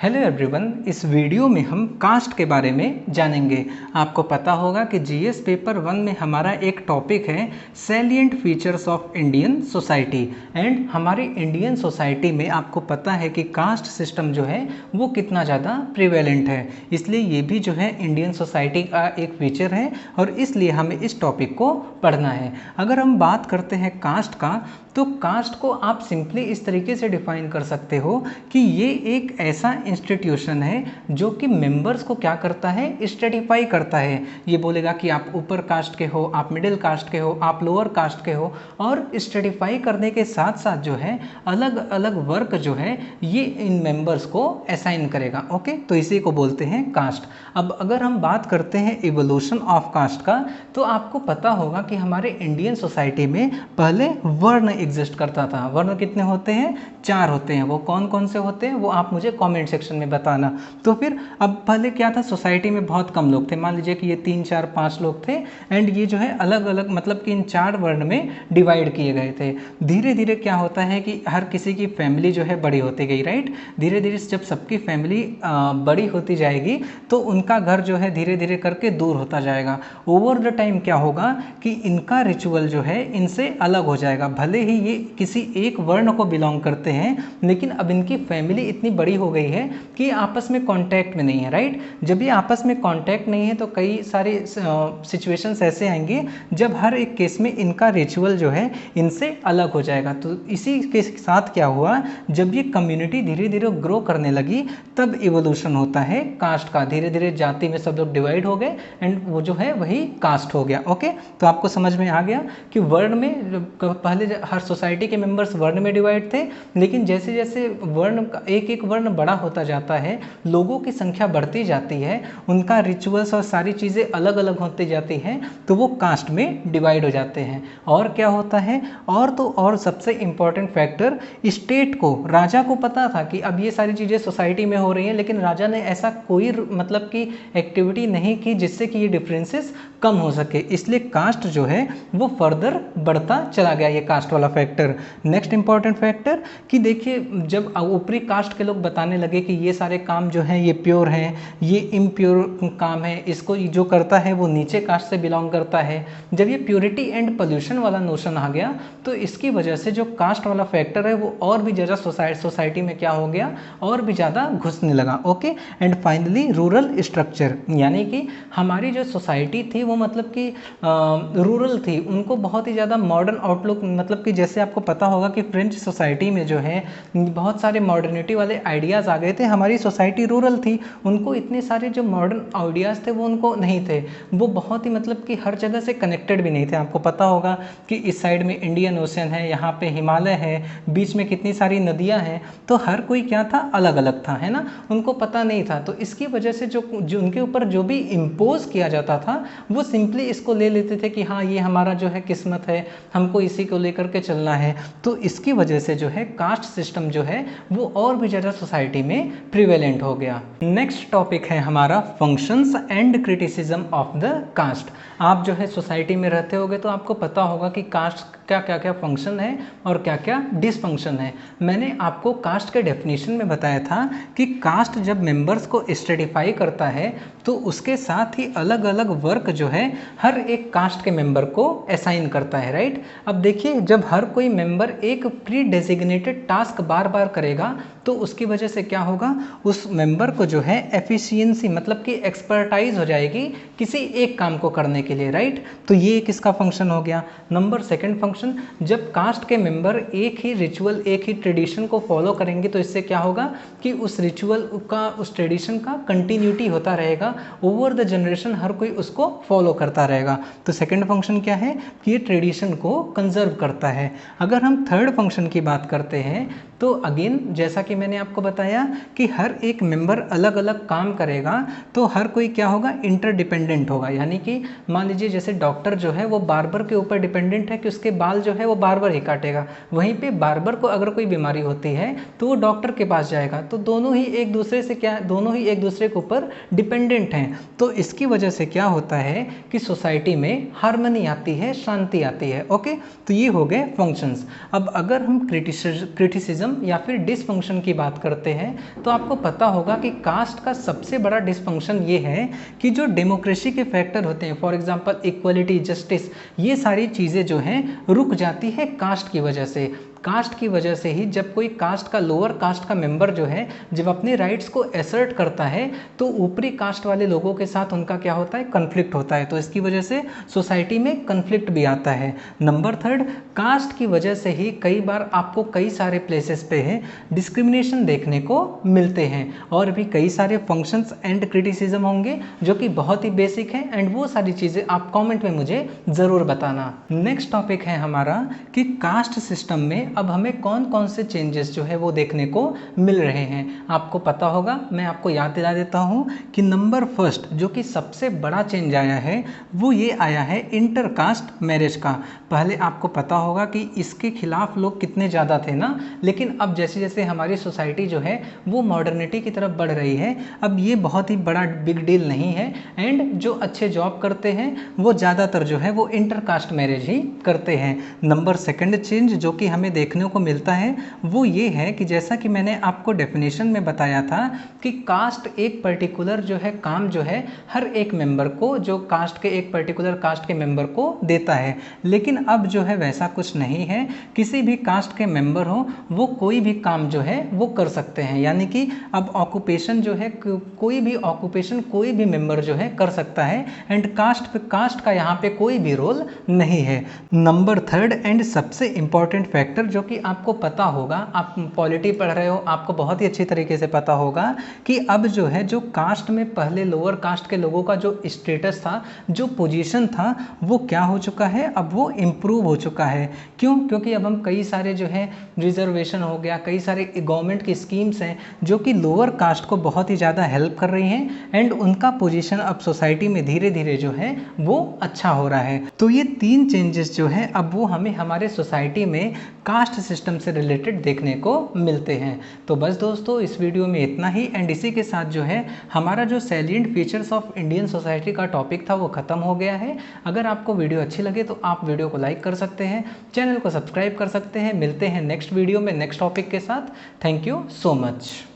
Hello everyone, इस video में हम कास्ट के बारे में जानेंगे। आपको पता होगा कि जीएस पेपर 1 में हमारा एक टॉपिक है salient features of Indian society. And हमारी इंडियन सोसाइटी में आपको पता है कि कास्ट सिस्टम जो है वो कितना ज़्यादा प्रिवेलेंट है, इसलिए ये भी जो है इंडियन सोसाइटी का एक फीचर है और इसलिए हमें इस टॉपिक को पढ़ना है। अगर हम बात करते हैं कास्ट का, तो कास्ट को आप सिंपली इस तरीके से डिफाइन कर सकते हो कि ये एक ऐसा इंस्टीट्यूशन है जो कि मेंबर्स को क्या करता है, स्ट्रेटिफाई करता है। ये बोलेगा कि आप ऊपर कास्ट के हो, आप मिडिल कास्ट के हो, आप लोअर कास्ट के हो, और स्ट्रेटिफाई करने के साथ साथ जो है अलग अलग वर्क जो है ये इन मेंबर्स को असाइन करेगा। ओके, तो इसी को बोलते हैं कास्ट। अब अगर हम बात करते हैं इवोल्यूशन ऑफ कास्ट का, तो आपको पता होगा कि हमारे इंडियन सोसाइटी में पहले वर्ण एग्जिस्ट करता था। वर्ण कितने होते हैं? 4 होते हैं। वो कौन कौन से होते हैं वो आप मुझे कमेंट सेक्शन में बताना। तो फिर अब पहले क्या था, सोसाइटी में बहुत कम लोग थे, मान लीजिए कि ये 3 4 5 लोग थे, एंड ये जो है अलग अलग मतलब कि इन 4 वर्ण में डिवाइड किए गए थे। धीरे धीरे क्या होता है कि हर किसी की फैमिली जो है बड़ी होती गई, राइट। धीरे धीरे जब सबकी फैमिली बड़ी होती जाएगी तो उनका घर जो है धीरे धीरे करके दूर होता जाएगा। ओवर द टाइम क्या होगा कि इनका रिचुअल जो है इनसे अलग हो जाएगा। भले ही ये किसी एक वर्ण को बिलोंग करते हैं, लेकिन अब इनकी फैमिली इतनी बड़ी हो गई है कि आपस में कांटेक्ट में नहीं है, राइट। जब ये आपस में कांटेक्ट नहीं है तो कई सारे सिचुएशंस ऐसे आएंगे जब हर एक केस में इनका रिचुअल जो है इनसे अलग हो जाएगा। तो इसी के साथ क्या हुआ, जब ये कम्युनिटी धीरे धीरे ग्रो करने लगी तब इवोल्यूशन होता है कास्ट का। धीरे धीरे जाति में सब लोग डिवाइड हो गए एंड वो जो है वही कास्ट हो गया। ओके, तो आपको समझ में आ गया कि वर्ण में पहले हर सोसाइटी के मेंबर्स वर्ण में डिवाइड थे, लेकिन जैसे जैसे वर्ण का एक एक वर्ण बड़ा होता जाता है, लोगों की संख्या बढ़ती जाती है, उनका रिचुअल्स और सारी चीज़ें अलग अलग होती जाती हैं, तो वो कास्ट में डिवाइड हो जाते हैं। और क्या होता है, और सबसे इम्पॉर्टेंट फैक्टर, स्टेट को, राजा को पता था कि अब ये सारी चीज़ें सोसाइटी में हो रही हैं, लेकिन राजा ने ऐसा कोई मतलब कि एक्टिविटी नहीं की जिससे कि ये डिफरेंसेस कम हो सके, इसलिए कास्ट जो है वो फर्दर बढ़ता चला गया, ये कास्ट वाला फैक्टर। नेक्स्ट इंपॉर्टेंट फैक्टर कि देखिए, जब ऊपरी कास्ट के लोग बताने लगे कि ये सारे काम जो हैं ये प्योर हैं, ये इम्प्योर काम है, इसको जो करता है वो नीचे कास्ट से बिलोंग करता है, जब ये प्योरिटी एंड पोल्यूशन वाला नोशन आ गया तो इसकी वजह से जो कास्ट वाला फैक्टर है वो और भी ज़्यादा सोसाइटी में क्या हो गया, और भी ज़्यादा घुसने लगा। Okay, and finally rural structure, यानी कि हमारी जो सोसाइटी थी वो मतलब कि रूरल थी, उनको बहुत ही ज़्यादा मॉडर्न आउटलुक, मतलब कि जैसे आपको पता होगा कि फ्रेंच सोसाइटी में जो है बहुत सारे मॉडर्निटी वाले आइडियाज़ आ गए थे। हमारी सोसाइटी रूरल थी, उनको इतने सारे जो मॉडर्न आइडियाज़ थे वो उनको नहीं थे, वो बहुत ही मतलब कि हर जगह से कनेक्टेड भी नहीं थे। आपको पता होगा कि इस साइड में इंडियन ओशन है, यहाँ पे हिमालय है, बीच में कितनी सारी नदियाँ हैं, तो हर कोई क्या था, अलग अलग था, है ना, उनको पता नहीं था। तो इसकी वजह से जो उनके ऊपर जो भी इम्पोज किया जाता था वो सिंपली इसको ले लेते थे कि हाँ ये हमारा जो है किस्मत है, हमको इसी को लेकर के चलना है। तो इसकी वजह से जो है कास्ट सिस्टम जो है वो और भी ज़्यादा सोसाइटी में प्रिवेलेंट हो गया। नेक्स्ट टॉपिक है हमारा functions and criticism of the caste. आप जो है सोसाइटी में रहते होगे तो आपको पता होगा कि कास्ट का क्या क्या फंक्शन है और क्या क्या डिसफंक्शन है। मैंने आपको कास्ट के डेफिनेशन में बताया था कि कास्ट जब मेंबर्स को स्ट्रेटिफाई करता है तो उसके साथ ही अलग अलग वर्क जो है हर एक कास्ट के मेंबर को असाइन करता है, राइट। अब देखिए, जब हर कोई मेंबर एक प्री डेजिग्नेटेड टास्क बार बार करेगा तो उसकी वजह से क्या होगा, उस मेंबर को जो है एफिशिएंसी मतलब कि एक्सपर्टाइज हो जाएगी किसी एक काम को करने के लिए, राइट। तो ये एक इसका फंक्शन हो गया। नंबर सेकंड फंक्शन, जब कास्ट के मेंबर एक ही रिचुअल, एक ही ट्रेडिशन को फॉलो करेंगे तो इससे क्या होगा कि उस रिचुअल का, उस ट्रेडिशन का कंटिन्यूटी होता रहेगा, ओवर द जनरेशन हर कोई उसको फॉलो करता रहेगा। तो सेकंड फंक्शन क्या है कि ये ट्रेडिशन को कंजर्व करता है। अगर हम थर्ड फंक्शन की बात करते हैं तो अगेन जैसा कि मैंने आपको बताया कि हर एक मेंबर अलग अलग काम करेगा तो हर कोई क्या होगा, इंटरडिपेंडेंट होगा। यानी कि मान लीजिए जैसे डॉक्टर जो है वो बार्बर के ऊपर डिपेंडेंट है कि उसके बाल जो है वो बार्बर ही काटेगा, वहीं पे बार्बर को अगर कोई बीमारी होती है तो वो डॉक्टर के पास जाएगा। तो दोनों ही एक दूसरे से दोनों ही एक दूसरे के ऊपर डिपेंडेंट हैं। तो इसकी वजह से क्या होता है कि सोसाइटी में हार्मनी आती है, शांति आती है। ओके, तो ये हो गए फंक्शंस। अब अगर हम क्रिटिसिज्म या फिर डिसफंक्शन की बात करते हैं तो आपको पता होगा कि कास्ट का सबसे बड़ा डिसफंक्शन ये है कि जो डेमोक्रेसी के फैक्टर होते हैं, फॉर एग्जांपल इक्वलिटी, जस्टिस, ये सारी चीज़ें जो हैं रुक जाती है कास्ट की वजह से। कास्ट की वजह से ही जब कोई कास्ट का, लोअर कास्ट का मेंबर जो है जब अपने राइट्स को एसर्ट करता है तो ऊपरी कास्ट वाले लोगों के साथ उनका क्या होता है, कन्फ्लिक्ट होता है। तो इसकी वजह से सोसाइटी में कन्फ्लिक्ट भी आता है। नंबर थर्ड, कास्ट की वजह से ही कई बार आपको कई सारे प्लेसेस पे है डिस्क्रिमिनेशन देखने को मिलते हैं। और भी कई सारे फंक्शंस एंड क्रिटिसिज्म होंगे जो कि बहुत ही बेसिक हैं, एंड वो सारी चीज़ें आप कमेंट में मुझे ज़रूर बताना। नेक्स्ट टॉपिक है हमारा कि कास्ट सिस्टम में अब हमें कौन कौन से चेंजेस जो है वो देखने को मिल रहे हैं। आपको पता होगा, मैं आपको याद दिला देता हूँ कि नंबर फर्स्ट जो कि सबसे बड़ा चेंज आया है वो ये आया है इंटरकास्ट मैरिज का। पहले आपको पता होगा कि इसके खिलाफ लोग कितने ज़्यादा थे ना, लेकिन अब जैसे जैसे हमारी सोसाइटी जो है वो मॉडर्निटी की तरफ बढ़ रही है, अब ये बहुत ही बड़ा बिग डील नहीं है। एंड जो अच्छे जॉब करते हैं वो ज़्यादातर जो है वो इंटरकास्ट मैरिज ही करते हैं। नंबर सेकंड चेंज जो कि हमें देखने को मिलता है वो ये है कि जैसा कि मैंने आपको डेफिनेशन में बताया था कि कास्ट एक पर्टिकुलर जो है काम जो है हर एक मेंबर को, जो कास्ट के एक पर्टिकुलर कास्ट के मेंबर को देता है। लेकिन अब जो है वैसा कुछ नहीं है, किसी भी कास्ट के मेंबर हो वो कोई भी काम जो है वो कर सकते हैं। यानी कि अब ऑक्यूपेशन जो है कोई भी ऑक्यूपेशन कोई भी मेंबर जो है कर सकता है, एंड कास्ट का यहाँ पे कोई भी रोल नहीं है। नंबर थर्ड एंड सबसे इंपॉर्टेंट फैक्टर जो कि आपको पता होगा, आप पॉलिटी पढ़ रहे हो, आपको बहुत ही अच्छी तरीके से पता होगा कि अब जो है जो कास्ट में पहले लोअर कास्ट के लोगों का जो स्टेटस था, जो पोजीशन था, वो क्या हो चुका है, अब वो इम्प्रूव हो चुका है। क्यों? क्योंकि अब हम कई सारे जो है रिजर्वेशन हो गया, कई सारे गवर्नमेंट की स्कीम्स हैं जो कि लोअर कास्ट को बहुत ही ज़्यादा हेल्प कर रही हैं, एंड उनका पोजीशन अब सोसाइटी में धीरे धीरे जो है वो अच्छा हो रहा है। तो ये तीन चेंजेस जो है अब वो हमें हमारे सोसाइटी में कास्ट सिस्टम से रिलेटेड देखने को मिलते हैं। तो बस दोस्तों इस वीडियो में इतना ही, एंड इसी के साथ जो है हमारा जो salient features of Indian society का टॉपिक था वो खत्म हो गया है। अगर आपको वीडियो अच्छी लगे तो आप वीडियो को लाइक कर सकते हैं, चैनल को सब्सक्राइब कर सकते हैं। मिलते हैं नेक्स्ट वीडियो में नेक्स्ट टॉपिक के साथ। Thank you so much.